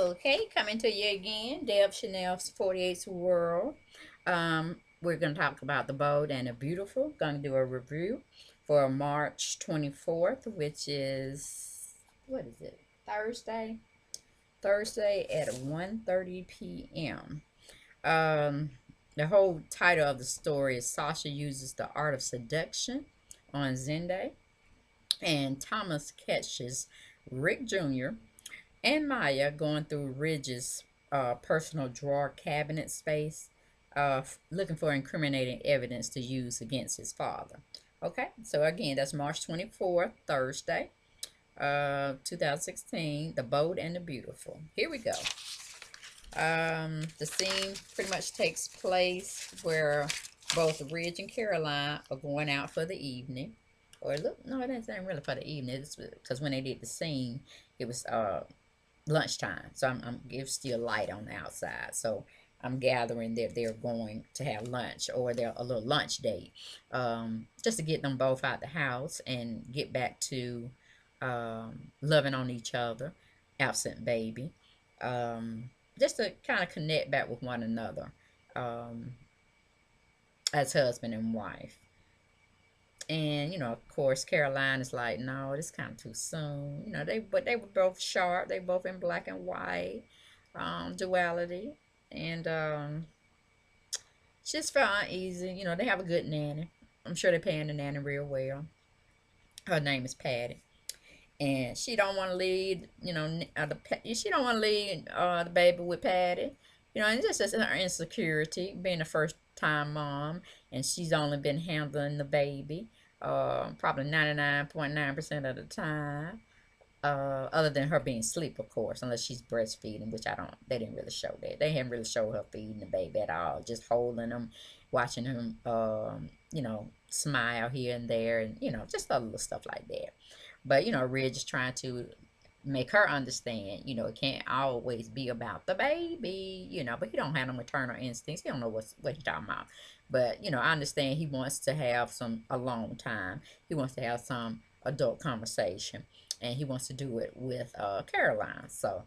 Okay, coming to you again, Deb Chanel's 48's World. We're going to talk about The Bold and the Beautiful. Going to do a review for March 24th, which is, what is it, Thursday? Thursday at 1:30 p.m. Um, the whole title of the story is Sasha uses the art of seduction on Zenday, and Thomas catches Rick Jr. and Maya going through Ridge's personal drawer cabinet space, looking for incriminating evidence to use against his father. Okay, so again, that's March 24th, Thursday, 2016, The Bold and the Beautiful. Here we go. The scene pretty much takes place where both Ridge and Caroline are going out for the evening. Or look, no, it isn't really for the evening. It's because when they did the scene, it was lunchtime. So it's still light on the outside. So I'm gathering that they're going to have lunch or they're a little lunch date, just to get them both out the house and get back to loving on each other, absent baby, just to kind of connect back with one another, um, as husband and wife. And of course, Caroline is like, no, it's kind of too soon. They were both sharp. They both in black and white, duality, and she just felt uneasy. They have a good nanny. I'm sure they're paying the nanny real well. Her name is Patty, and she don't want to leave. She don't want to leave the baby with Patty. And it's just her insecurity, being a first time mom, and she's only been handling the baby, probably 99.9% of the time. Other than her being asleep, of course, unless she's breastfeeding, which I don't. They didn't really show that. They haven't really showed her feeding the baby at all. Just holding him, watching him, smile here and there, and just a little stuff like that. But Ridge is trying to make her understand, it can't always be about the baby, but he don't have no maternal instincts. He don't know what he's talking about. But, I understand he wants to have some alone time. He wants to have some adult conversation. And he wants to do it with Caroline. So,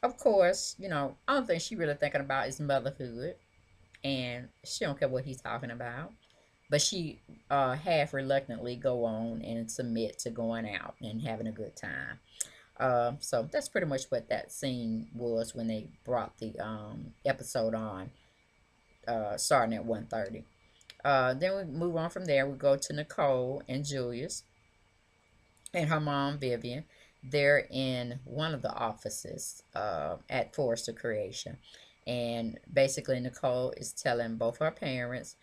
of course, I don't think she really thinking about is motherhood. And she don't care what he's talking about. But she half reluctantly go on and submit to going out and having a good time. So that's pretty much what that scene was when they brought the episode on, starting at 1:30. Then we move on from there. We go to Nicole and Julius and her mom, Vivian. They're in one of the offices at Forrester Creation. And basically, Nicole is telling both her parents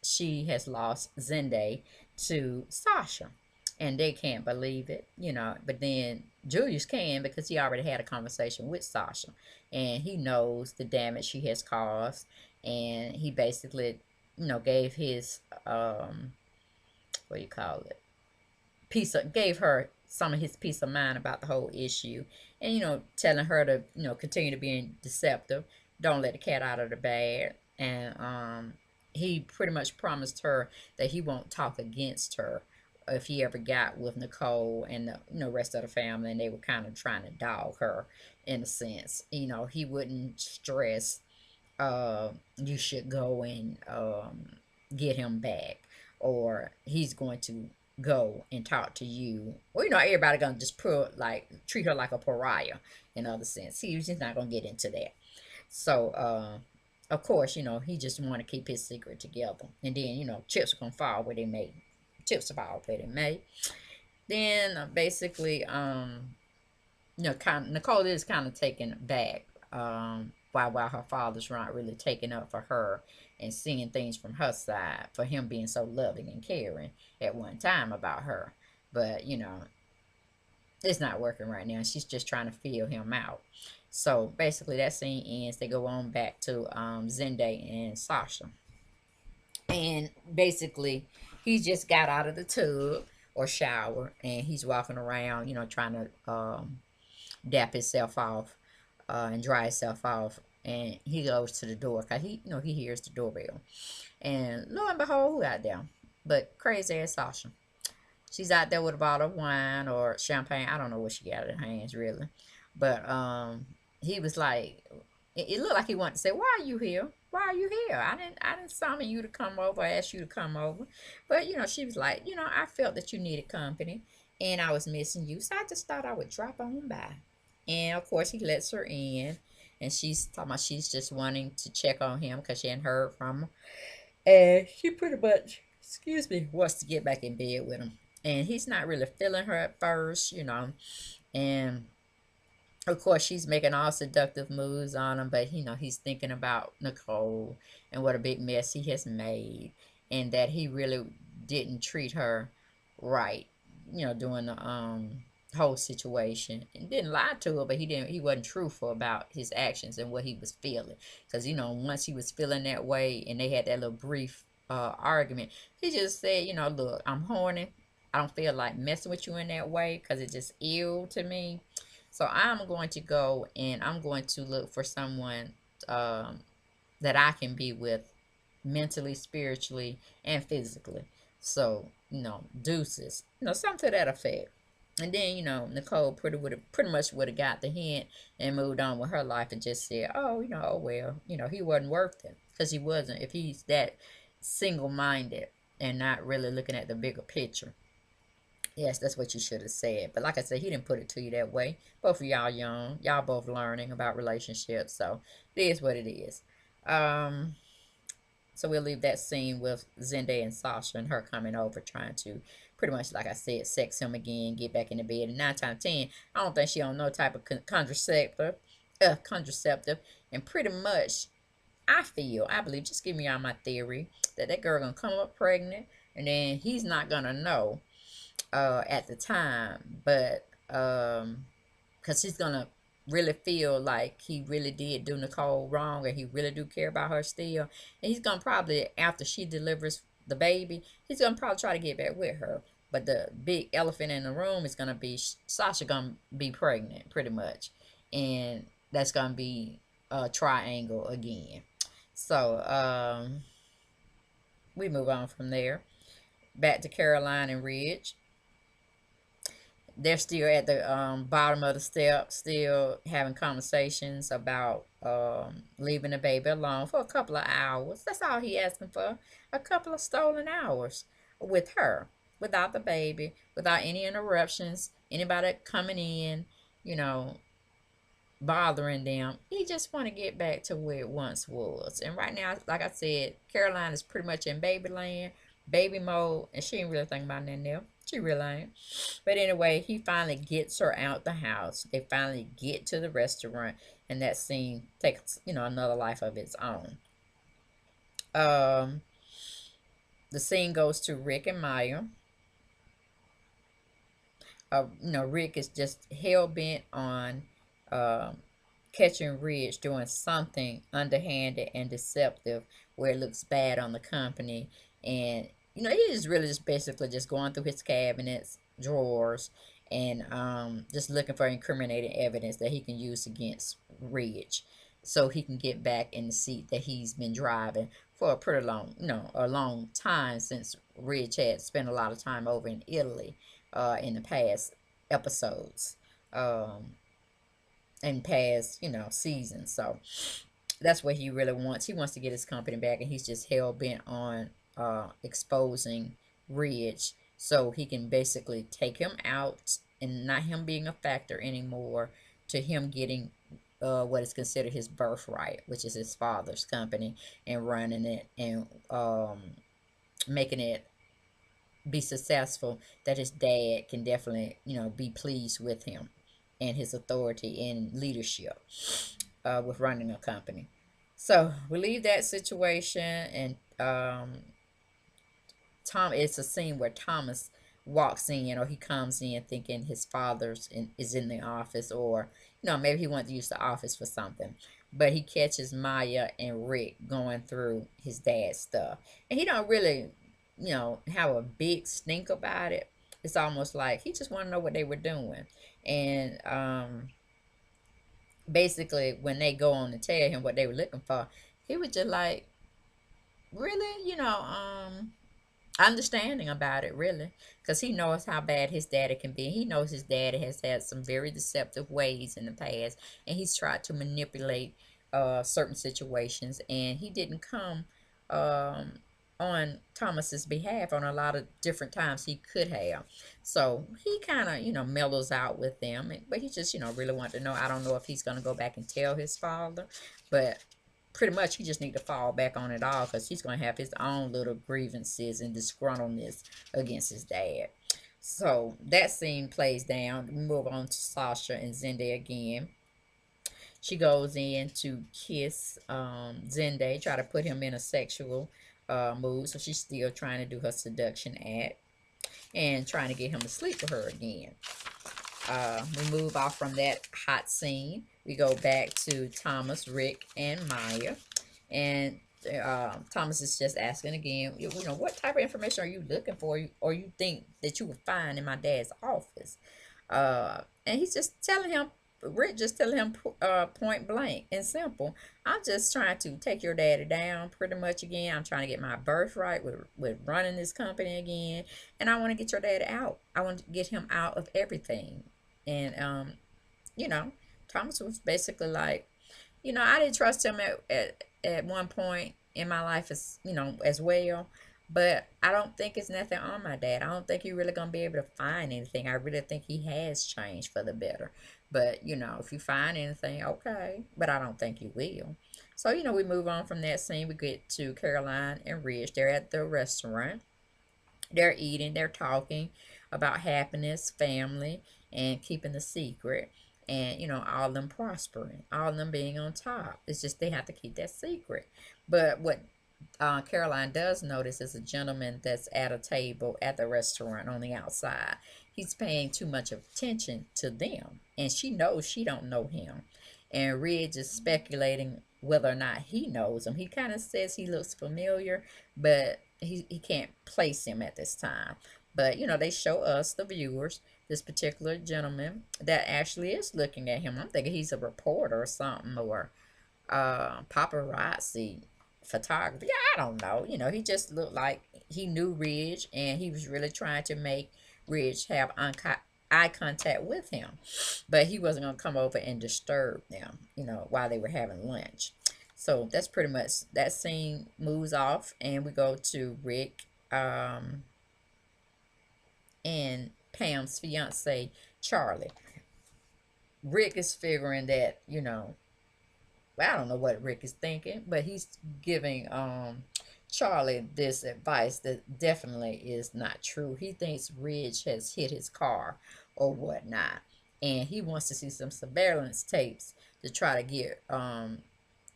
she has lost Zende to Sasha. And they can't believe it. But then Julius can, because he already had a conversation with Sasha. And he knows the damage she has caused. And he basically, gave his, what do you call it? Gave her some of his peace of mind about the whole issue. And, telling her to, continue to be deceptive. Don't let the cat out of the bag. And, he pretty much promised her that he won't talk against her if he ever got with Nicole and the rest of the family, and they were kind of trying to dog her in a sense. He wouldn't stress you should go and get him back, or he's going to go and talk to you, or everybody gonna just treat her like a pariah in other sense. He's just not gonna get into that. So of course, he just want to keep his secret together. And then, chips are going to fall where they may. Chips fall where they may. Then, basically, Nicole is kind of taken back, while her father's not really taking up for her and seeing things from her side, for him being so loving and caring at one time about her. But, it's not working right now. She's just trying to feel him out. So basically, that scene ends. They go on back to Zende and Sasha, and basically, he just got out of the tub or shower, and he's walking around, trying to dap himself off and dry himself off. And he goes to the door because he hears the doorbell, and lo and behold, who out there? But crazy ass Sasha. She's out there with a bottle of wine or champagne. I don't know what she got in her hands really. But he was like, it looked like he wanted to say, "Why are you here? Why are you here? I didn't summon you to come over, ask you to come over." But she was like, I felt that you needed company, and I was missing you, so I just thought I would drop on by. And of course, he lets her in, and she's talking about she's just wanting to check on him because she hadn't heard from him, and she pretty much, excuse me, wants to get back in bed with him. And he's not really feeling her at first, and of course she's making all seductive moves on him, but he's thinking about Nicole and what a big mess he has made, and that he really didn't treat her right, during the whole situation, and didn't lie to her, but he wasn't truthful about his actions and what he was feeling, because once he was feeling that way and they had that little brief argument, he just said, look, I'm horny, I don't feel like messing with you in that way because it's just ill to me. So I'm going to go and I'm going to look for someone um, that I can be with mentally, spiritually, and physically. So, deuces, something to that effect. And then, Nicole pretty much would have got the hint and moved on with her life and just said, oh, oh well, he wasn't worth it. Because he wasn't. If he's that single minded and not really looking at the bigger picture. Yes, that's what you should have said. But like I said, he didn't put it to you that way. Both of y'all young. Y'all both learning about relationships. So it is what it is. Um, so we'll leave that scene with Zendaya and Sasha and her coming over trying to pretty much, like I said, sex him again, get back in the bed. And 9 times 10, I don't think she on no type of contraceptive. And pretty much, I believe, just give me all my theory, that girl gonna come up pregnant and then he's not gonna know at the time, but because he's gonna really feel like he really did do Nicole wrong and he really do care about her still, and he's gonna probably, after she delivers the baby, he's gonna probably try to get back with her. But the big elephant in the room is gonna be Sasha gonna be pregnant pretty much, and that's gonna be a triangle again. So we move on from there back to Caroline and Ridge. They're still at the bottom of the step, still having conversations about leaving the baby alone for a couple of hours. That's all he asking for, a couple of stolen hours with her, without the baby, without any interruptions, anybody coming in, you know, bothering them. He just want to get back to where it once was. And right now, like I said, Caroline is pretty much in baby land, baby mode, and she ain't really thinking about nothing else. She really ain't. But anyway, he finally gets her out the house. They finally get to the restaurant, and that scene takes, another life of its own. Um, the scene goes to Rick and Maya. Rick is just hell bent on um, catching Ridge doing something underhanded and deceptive where it looks bad on the company. And, he's really just basically just going through his cabinets, drawers, and just looking for incriminating evidence that he can use against Ridge so he can get back in the seat that he's been driving for a pretty long, a long time, since Ridge had spent a lot of time over in Italy in the past episodes. In past, seasons. So that's what he really wants. He wants to get his company back, and he's just hell bent on exposing Ridge so he can basically take him out and not him being a factor anymore, to him getting what is considered his birthright, which is his father's company, and running it and making it be successful, that his dad can definitely, be pleased with him and his authority and leadership with running a company. So we leave that situation, and it's a scene where Thomas walks in, or he comes in thinking his is in the office, or maybe he wanted to use the office for something. But he catches Maya and Rick going through his dad's stuff, and he don't really, have a big stink about it. It's almost like he just want to know what they were doing. And basically, when they go on to tell him what they were looking for, he was just like, really, understanding about it, really, because he knows how bad his daddy can be. He knows his daddy has had some very deceptive ways in the past, and he's tried to manipulate certain situations, and he didn't come um, on Thomas's behalf on a lot of different times he could have. So he kind of, mellows out with them, but he just, really wanted to know. I don't know if he's going to go back and tell his father, but pretty much he just need to fall back on it all because he's going to have his own little grievances and disgruntledness against his dad. So that scene plays down. We move on to Sasha and Zende again. She goes in to kiss Zende, try to put him in a sexual mood. So she's still trying to do her seduction act and trying to get him to sleep with her again. We move off from that hot scene. We go back to Thomas, Rick, and Maya. And Thomas is just asking again, what type of information are you looking for or you think that you would find in my dad's office? And he's just telling him, Rick just telling him point blank and simple, I'm just trying to take your daddy down pretty much again. I'm trying to get my birthright with running this company again. And I want to get your daddy out. I want to get him out of everything. And, Thomas was basically like, I didn't trust him at one point in my life as well. But I don't think it's nothing on my dad. I don't think you're really going to be able to find anything. I really think he has changed for the better. But, if you find anything, okay. But I don't think you will. So, we move on from that scene. We get to Caroline and Rich. They're at the restaurant. They're eating. They're talking about happiness, family, and keeping the secret. And, all of them prospering. All of them being on top. It's just they have to keep that secret. But what Caroline does notice is a gentleman that's at a table at the restaurant on the outside. He's paying too much attention to them, and she knows she don't know him. And Ridge is speculating whether or not he knows him. He kind of says he looks familiar, but he can't place him at this time. But they show us, the viewers, this particular gentleman that actually is looking at him. I'm thinking he's a reporter or something, or paparazzi photography. Yeah, I don't know. He just looked like he knew Ridge, and he was really trying to make Ridge have eye contact with him. But he wasn't going to come over and disturb them, while they were having lunch. So that's pretty much that scene moves off, and we go to Rick and Pam's fiance, Charlie. Rick is figuring that, I don't know what Rick is thinking, but he's giving Charlie this advice that definitely is not true. He thinks Ridge has hit his car or whatnot, and he wants to see some surveillance tapes to try to get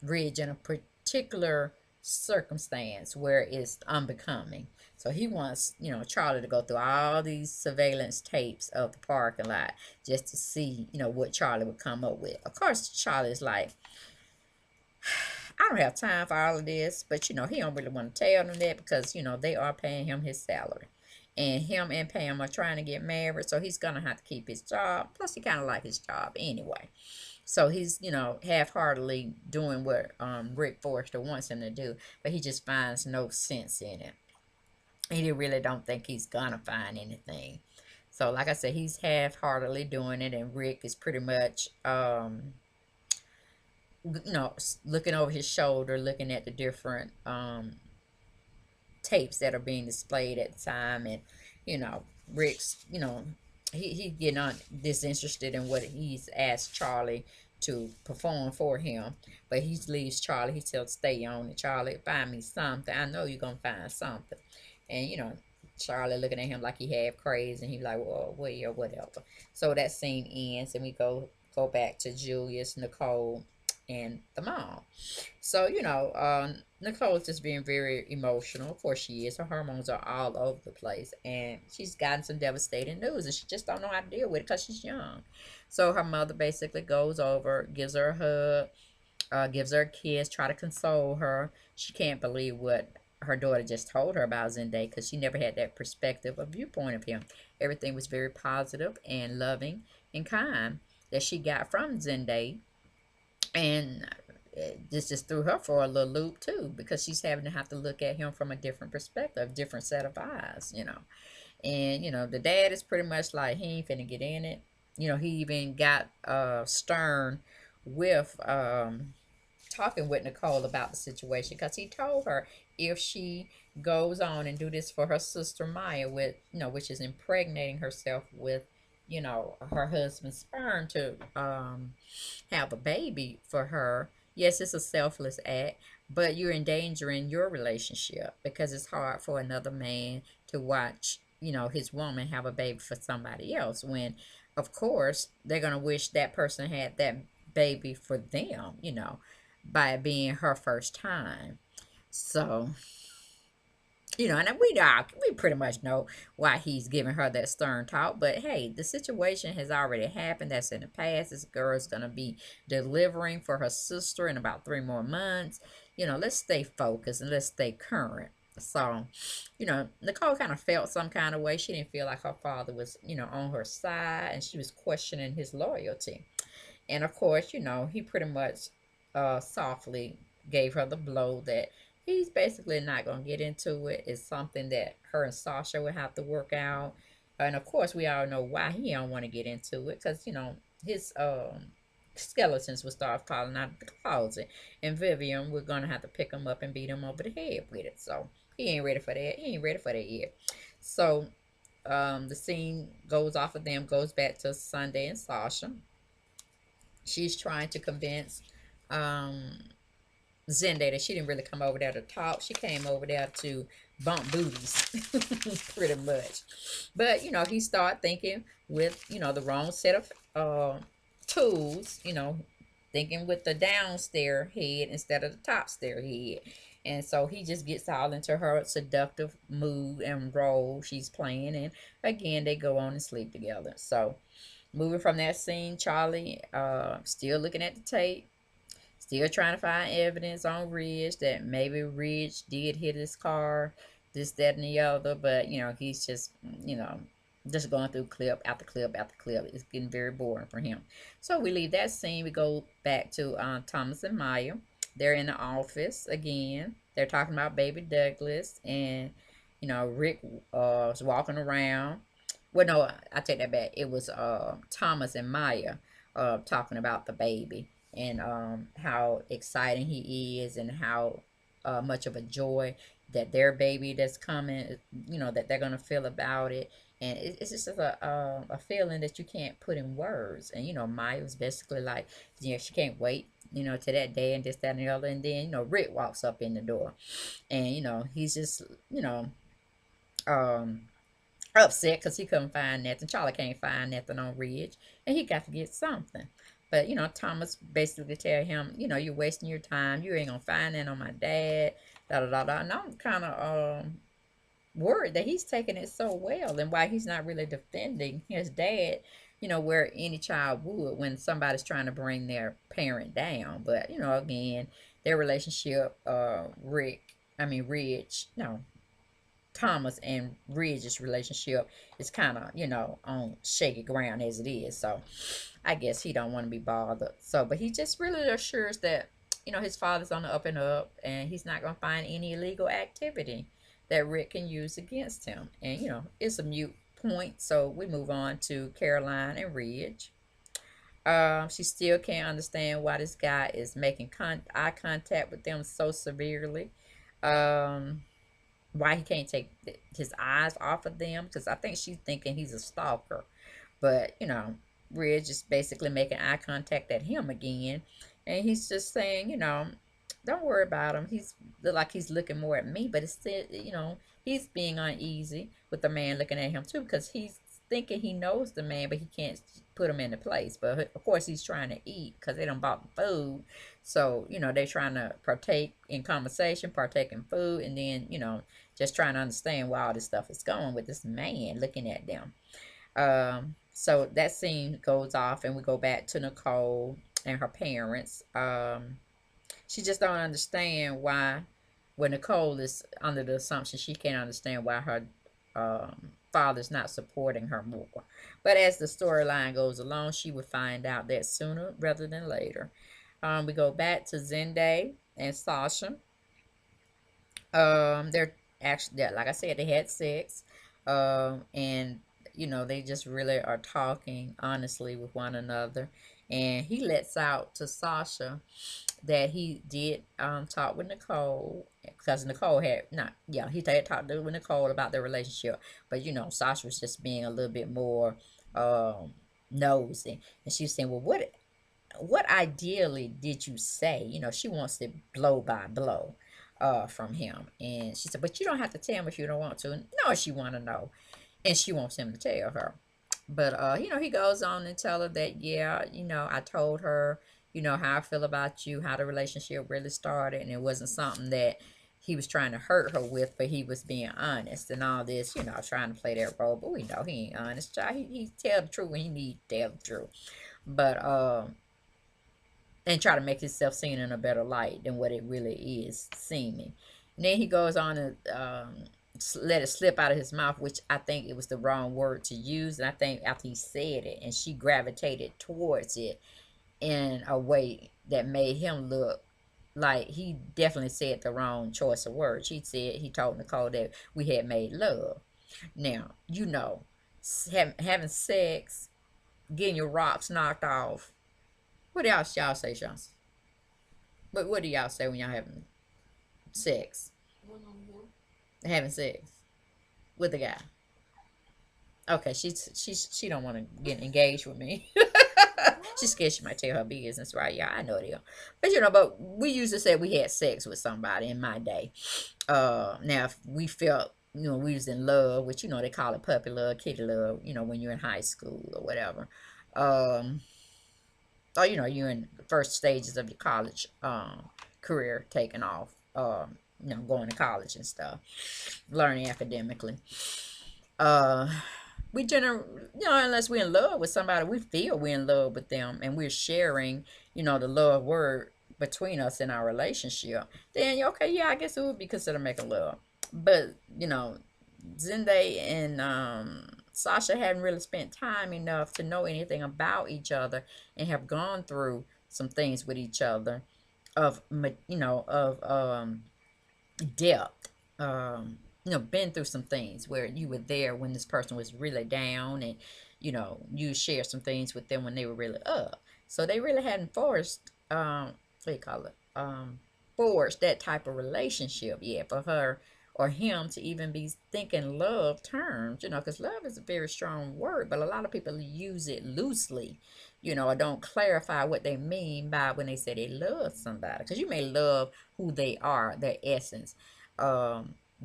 Ridge in a particular circumstance where it's unbecoming. So he wants, Charlie to go through all these surveillance tapes of the parking lot just to see, what Charlie would come up with. Of course, Charlie's like, I don't have time for all of this, but he don't really want to tell them that because they are paying him his salary, and him and Pam are trying to get married, so he's gonna have to keep his job. Plus, he kind of like his job anyway, so he's half-heartedly doing what Rick Forrester wants him to do, but he just finds no sense in it. He really don't think he's gonna find anything. So, like I said, he's half-heartedly doing it, and Rick is pretty much looking over his shoulder, looking at the different tapes that are being displayed at the time. And Rick's he getting on disinterested in what he's asked Charlie to perform for him, but he leaves Charlie. He tells stay on it. Charlie, find me something. I know you're gonna find something. And Charlie looking at him like he half crazy, and he's like, well, or whatever. So that scene ends, and we go back to Julius, Nicole, and the mom. So, Nicole's just being very emotional. Of course she is. Her hormones are all over the place. And she's gotten some devastating news, and she just don't know how to deal with it because she's young. So her mother basically goes over, gives her a hug, gives her a kiss, try to console her. She can't believe what her daughter just told her about Zende because she never had that perspective or viewpoint of him. Everything was very positive and loving and kind that she got from Zende. And this just threw her for a little loop too, because she's having to have to look at him from a different perspective, different set of eyes. And the dad is pretty much like he ain't finna get in it. He even got stern with talking with Nicole about the situation, because he told her if she goes on and do this for her sister Maya, with which is impregnating herself with her husband's sperm to have a baby for her. Yes, it's a selfless act, but you're endangering your relationship, because it's hard for another man to watch his woman have a baby for somebody else, when of course they're going to wish that person had that baby for them, by it being her first time. So, and we pretty much know why he's giving her that stern talk. But hey, the situation has already happened. That's in the past. This girl is gonna be delivering for her sister in about 3 more months. Let's stay focused and let's stay current. So, Nicole kind of felt some kind of way. She didn't feel like her father was, on her side, and she was questioning his loyalty. And of course, he pretty much softly gave her the blow that he's basically not going to get into it. It's something that her and Sasha would have to work out. And of course, we all know why he don't want to get into it, because, his skeletons will start falling out of the closet. And Vivian, we're going to have to pick him up and beat him over the head with it. So he ain't ready for that. He ain't ready for that yet. So the scene goes off of them, goes back to Sunday and Sasha. She's trying to convince um, Zende that she didn't really come over there to talk. She came over there to bump booties, pretty much. But, he started thinking with, the wrong set of tools, thinking with the downstairs head instead of the top stair head. And so he just gets all into her seductive mood and role she's playing. And again, they go on and sleep together. So, moving from that scene, Charlie still looking at the tape, still trying to find evidence on Ridge that maybe Ridge did hit his car, this, that, and the other. But, he's just going through clip after clip after clip. It's getting very boring for him. So we leave that scene. We go back to Thomas and Maya. They're in the office again. They're talking about baby Douglas. And, Rick is walking around. Well, no, I take that back. It was Thomas and Maya talking about the baby, and how exciting he is, and how much of a joy that their baby that's coming, that they're gonna feel about it. And it's just a feeling that you can't put in words. And Maya was basically like, she can't wait, to that day, and this, that, and the other. And then Rick walks up in the door, and he's just um upset because he couldn't find nothing. Charlie can't find nothing on Ridge, and he got to get something. But Thomas basically tell him, you're wasting your time. You ain't gonna find that on my dad. Da da da da. And I'm kind of worried that he's taking it so well, and why he's not really defending his dad. Where any child would when somebody's trying to bring their parent down. But again, their relationship, Ridge, no, Thomas and Ridge's relationship is kind of, on shaky ground as it is. So I guess he don't want to be bothered. So, but he just really assures that, his father's on the up and up, and he's not going to find any illegal activity that Rick can use against him. And, it's a mute point. So we move on to Caroline and Ridge. She still can't understand why this guy is making eye contact with them so severely. Um, why he can't take his eyes off of them, because I think she's thinking he's a stalker. But Ridge is basically making eye contact at him again, and he's just saying, don't worry about him. He's look like he's looking more at me, but it's still, he's being uneasy with the man looking at him too, because he's thinking he knows the man, but he can't put him into place. But of course, he's trying to eat because they don't bought the food. So they're trying to partake in conversation, partake in food, and then just trying to understand where all this stuff is going with this man looking at them. So that scene goes off, and we go back to Nicole and her parents. She just don't understand why, when Nicole is under the assumption she can't understand why her father's not supporting her more. But as the storyline goes along, she would find out that sooner rather than later. We go back to Zende and Sasha. They're actually, like I said, they had sex. And they just really are talking honestly with one another. And he lets out to Sasha that he did talk with Nicole, because Nicole had not, yeah, he had talked with Nicole about their relationship, but Sasha was just being a little bit more nosy, and she was saying, well, what ideally did you say? She wants it blow by blow from him. And she said, but you don't have to tell him if you don't want to. No, she want to know. And she wants him to tell her. But, he goes on and tell her that, yeah, I told her, how I feel about you, how the relationship really started. And it wasn't something that he was trying to hurt her with, but he was being honest and all this, trying to play that role. But we know he ain't honest. Child. He tell the truth when he need to tell the truth. But, and try to make himself seen in a better light than what it really is seeming. And then he goes on to let it slip out of his mouth, which I think it was the wrong word to use. And I think after he said it and she gravitated towards it in a way that made him look like he definitely said the wrong choice of words. He told Nicole that we had made love. Now, having sex, getting your rocks knocked off. What else y'all say, Sean? But what do y'all say when y'all having sex? Having sex with the guy. Okay, she don't want to get engaged with me. She's scared she might tell her business, right? Yeah, I know it is. But we used to say we had sex with somebody in my day. Now if we felt we was in love, which they call it puppy love, kitty love, when you're in high school or whatever. Or you're in the first stages of your college career, taking off, going to college and stuff, learning academically. uh we generally, unless we're in love with somebody, we feel we're in love with them and we're sharing, the love word between us in our relationship, then okay, yeah, I guess it would be considered making love. But Zende and Sasha hadn't really spent time enough to know anything about each other and have gone through some things with each other of depth. Been through some things where you were there when this person was really down, and you shared some things with them when they were really up. So they really hadn't what do you call it? Forged that type of relationship yet for her or him to even be thinking love terms, because love is a very strong word, but a lot of people use it loosely, or don't clarify what they mean by when they say they love somebody. Because you may love who they are, their essence.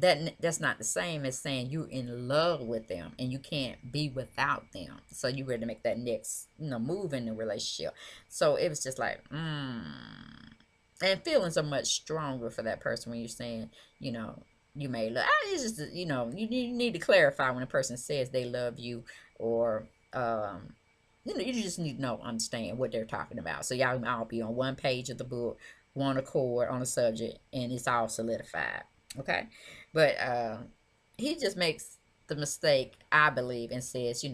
That's not the same as saying you're in love with them and you can't be without them. So you ready to make that next, move in the relationship. So it was just like, and feelings are much stronger for that person when you're saying, you may love. It's just, you need to clarify when a person says they love you, or you just need to understand what they're talking about. So y'all all be on one page of the book, one accord on the subject, and it's all solidified. Okay, but he just makes the mistake, I believe, and says,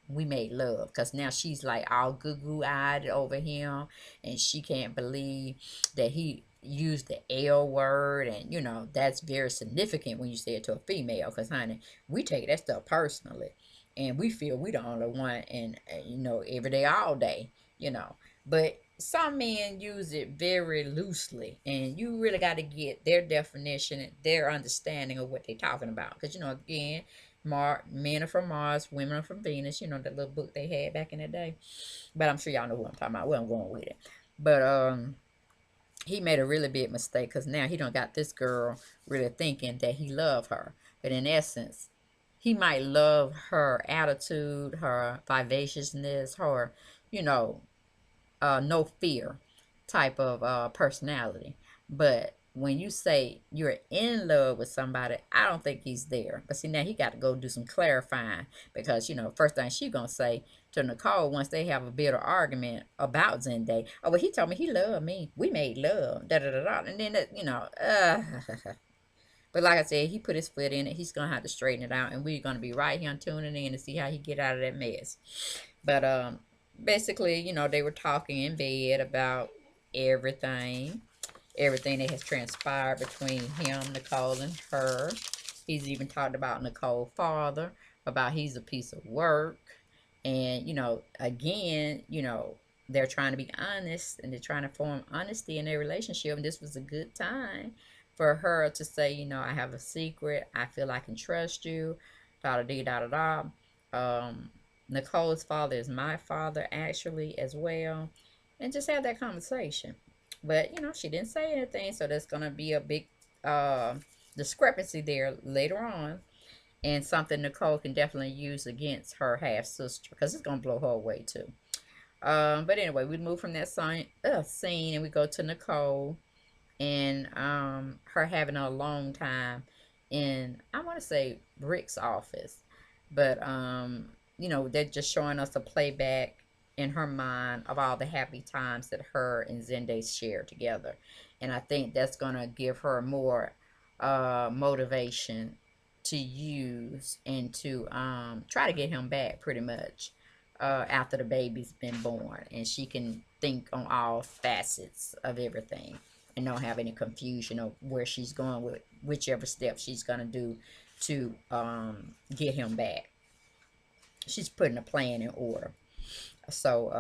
we made love, because now she's like all goo eyed over him, and she can't believe that he used the L word, and that's very significant when you say it to a female, because honey, we take that stuff personally, and we feel we the only one, and every day, all day, but some men use it very loosely, and you really got to get their definition, their understanding of what they're talking about, because again, men are from Mars, women are from Venus, that little book they had back in the day. But I'm sure y'all know who I'm talking about, where I'm going with it. But he made a really big mistake, because now he don't got this girl really thinking that he loved her, but in essence, he might love her attitude, her vivaciousness, her no fear type of personality. But when you say you're in love with somebody, I don't think he's there. But see, now he got to go do some clarifying, because first thing she gonna say to Nicole once they have a bitter argument about Zende, oh well, he told me he loved me, we made love, da da da da, and then but like I said, he put his foot in it. He's gonna have to straighten it out, and we're gonna be right here tuning in to see how he get out of that mess. But basically, they were talking in bed about everything that has transpired between him, Nicole, and her. He's even talked about Nicole's father, about he's a piece of work. And, again, they're trying to be honest and they're trying to form honesty in their relationship. And this was a good time for her to say, I have a secret. I feel I can trust you. Da da da da da. Nicole's father is my father, actually, as well. And just have that conversation. But, she didn't say anything. So there's going to be a big uh, discrepancy there later on, and something Nicole can definitely use against her half sister because it's gonna blow her away too. But anyway, we move from that scene and we go to Nicole and her having a long time in, I want to say, Rick's office, but they're just showing us a playback in her mind of all the happy times that her and Zende shared together, and I think that's gonna give her more motivation to use and to try to get him back pretty much after the baby's been born, and she can think on all facets of everything and don't have any confusion of where she's going with whichever step she's going to do to get him back. She's putting a plan in order. So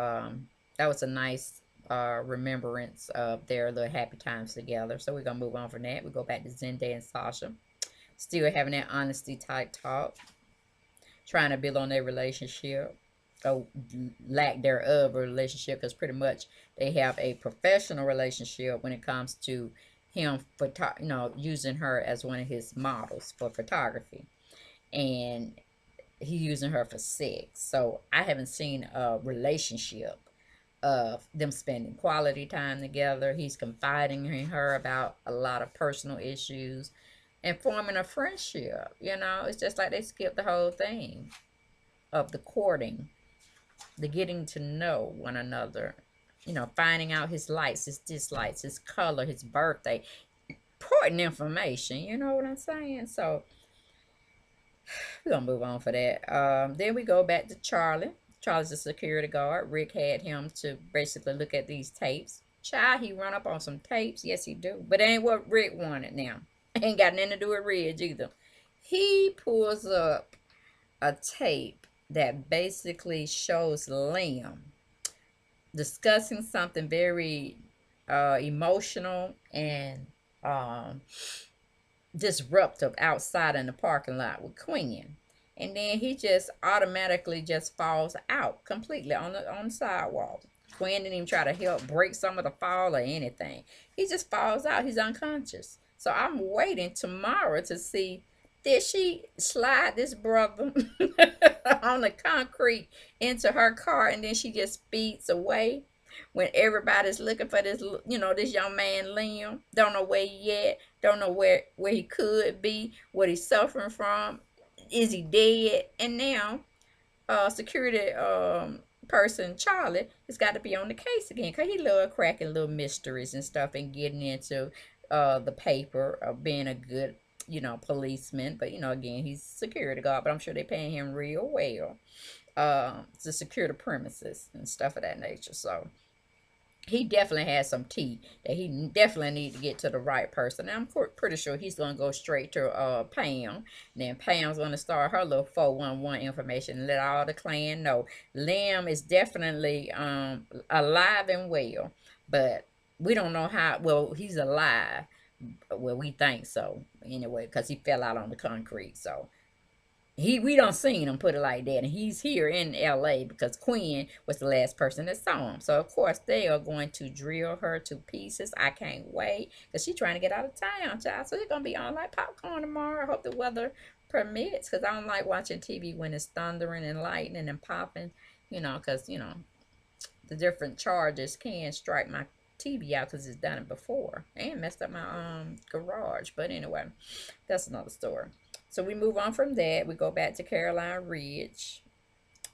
that was a nice remembrance of their little happy times together. So we're going to move on from that. We go back to Zende and Sasha. Still having that honesty type talk. Trying to build on their relationship. Or lack thereof a relationship, because pretty much they have a professional relationship when it comes to him using her as one of his models for photography, and he using her for sex. So I haven't seen a relationship of them spending quality time together. He's confiding in her about a lot of personal issues and forming a friendship. It's just like they skipped the whole thing of the courting, the getting to know one another, finding out his likes, his dislikes, his color, his birthday, important information, you know what I'm saying? So we're gonna move on for that. Then we go back to Charlie. Charlie's a security guard. Rick had him to basically look at these tapes. Child, he run up on some tapes. Yes, he do. But it ain't what Rick wanted now. Ain't got nothing to do with Ridge either. He pulls up a tape that basically shows Liam discussing something very emotional and disruptive outside in the parking lot with Quinn. And then he just automatically just falls out completely on the sidewalk. Quinn didn't even try to help break some of the fall or anything. He just falls out. He's unconscious. So I'm waiting tomorrow to see, did she slide this brother on the concrete into her car and then she just speeds away when everybody's looking for this, this young man Liam? Don't know where he at, don't know where he could be, what he's suffering from. Is he dead? And now security person Charlie has got to be on the case again because he love cracking little mysteries and stuff and getting into the paper of being a good policeman. But again, he's security guard, but I'm sure they're paying him real well to secure the premises and stuff of that nature. So he definitely has some tea that he definitely need to get to the right person. And I'm pretty sure he's going to go straight to Pam. And then Pam's going to start her little 411 information and let all the clan know Liam is definitely alive and well. But we don't know how, well, he's alive. Well, we think so anyway, because he fell out on the concrete. So we don't seen him, put it like that, and he's here in LA because Quinn was the last person that saw him. So of course they are going to drill her to pieces. I can't wait because she's trying to get out of town, child. So they're gonna be on like popcorn tomorrow. I hope the weather permits, because I don't like watching TV when it's thundering and lightning and popping, because the different charges can strike my TV out because it's done it before and messed up my garage. But anyway, that's another story. So we move on from that. We go back to Caroline Ridge,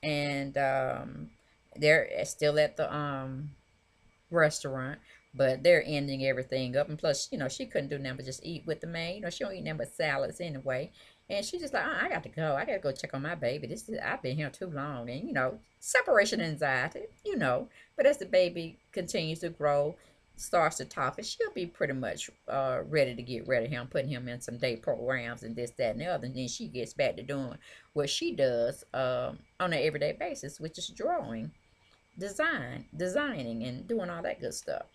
and they're still at the restaurant, but they're ending everything up. And plus, she couldn't do nothing but just eat with the man. She don't eat nothing but salads anyway. And she just like, I got to go. I got to go check on my baby. I've been here too long. And, separation anxiety, But as the baby continues to grow, starts to talk, and she'll be pretty much ready to get rid of him, putting him in some day programs and this, that, and the other. And then she gets back to doing what she does on an everyday basis, which is drawing, designing, and doing all that good stuff.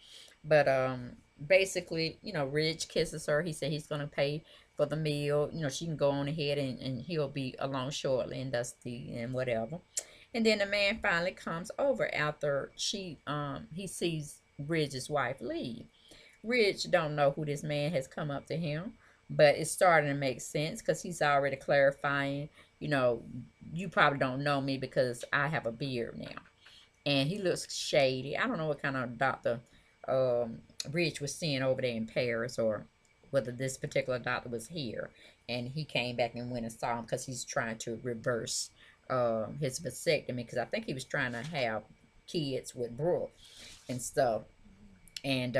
But basically, Ridge kisses her. He said he's gonna pay for the meal. She can go on ahead, and he'll be along shortly, and Dusty and whatever. And then the man finally comes over after he sees Ridge's wife leave. Ridge don't know who this man has come up to him, but it's starting to make sense because he's already clarifying, you know, you probably don't know me because I have a beard now. And he looks shady. I don't know what kind of doctor Ridge was seeing over there in Paris, or whether this particular doctor was here. And he came back and went and saw him because he's trying to reverse his vasectomy, because I think he was trying to have kids with Brooke and stuff. And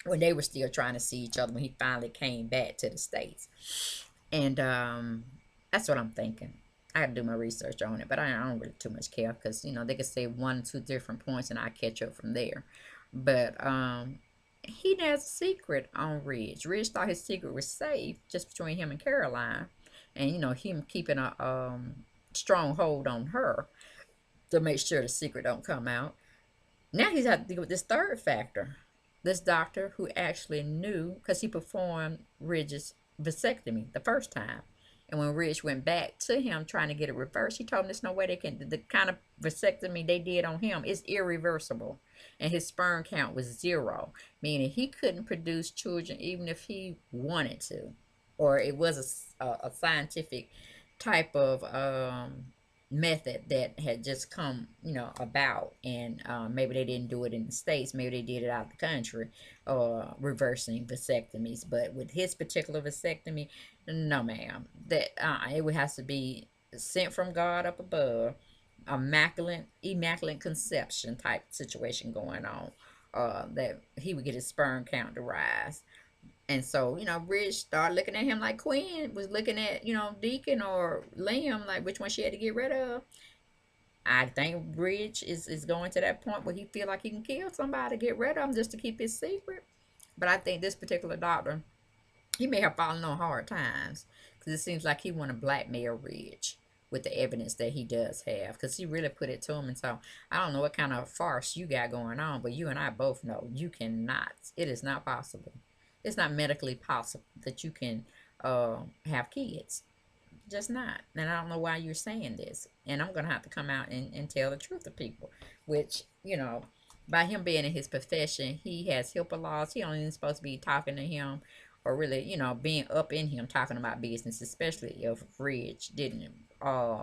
when they were still trying to see each other, when he finally came back to the States. And that's what I'm thinking. I got to do my research on it, but I don't really too much care because, they could say one or two different points and I catch up from there. But he has a secret on Ridge. Ridge thought his secret was safe just between him and Caroline. And, him keeping a strong hold on her to make sure the secret don't come out. Now he's had to deal with this third factor. This doctor who actually knew, because he performed Ridge's vasectomy the first time. And when Ridge went back to him trying to get it reversed, he told him there's no way they can. The kind of vasectomy they did on him is irreversible. And his sperm count was 0, meaning he couldn't produce children even if he wanted to. Or it was a scientific type of method that had just come, about, and maybe they didn't do it in the States, maybe they did it out of the country, reversing vasectomies. But with his particular vasectomy, no ma'am, that it would have to be sent from God up above, immaculate conception type situation going on, that he would get his sperm count to rise. And so, Ridge started looking at him like Quinn was looking at, Deacon or Liam, like which one she had to get rid of. I think Ridge is going to that point where he feel like he can kill somebody, get rid of him just to keep his secret. But I think this particular doctor, he may have fallen on hard times because it seems like he want to blackmail Ridge with the evidence that he does have, because he really put it to him. And so I don't know what kind of farce you got going on, but you and I both know you cannot. It is not possible. It's not medically possible that you can have kids. Just not. And I don't know why you're saying this. And I'm going to have to come out and tell the truth to people. Which, by him being in his profession, he has HIPAA laws. He only supposed to be talking to him, or really, being up in him talking about business, especially if Ridge didn't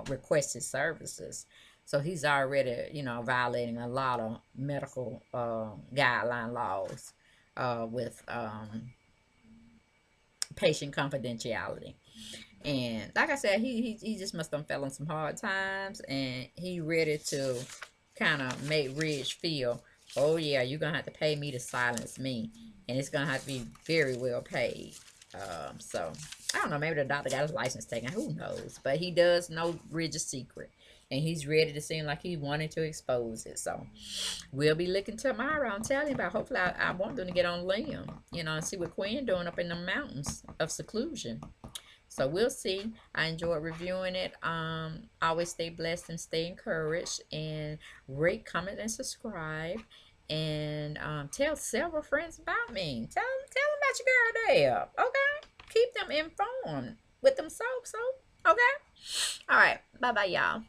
request his services. So he's already, violating a lot of medical guideline laws with patient confidentiality. And like I said, he just must have fell on some hard times, and he ready to kind of make Ridge feel, oh yeah, you're gonna have to pay me to silence me, and it's gonna have to be very well paid. So I don't know, maybe the doctor got his license taken, who knows? But he does know Ridge's secret, and he's ready to seem like he wanted to expose it. So we'll be looking tomorrow. I'm telling you about. Hopefully, I want them to get on Liam, and see what Quinn doing up in the mountains of seclusion. So we'll see. I enjoyed reviewing it. Always stay blessed and stay encouraged. And rate, comment, and subscribe. And tell several friends about me. Tell them about your girl there. Okay? Keep them informed with them soap. Okay? All right. Bye-bye, y'all.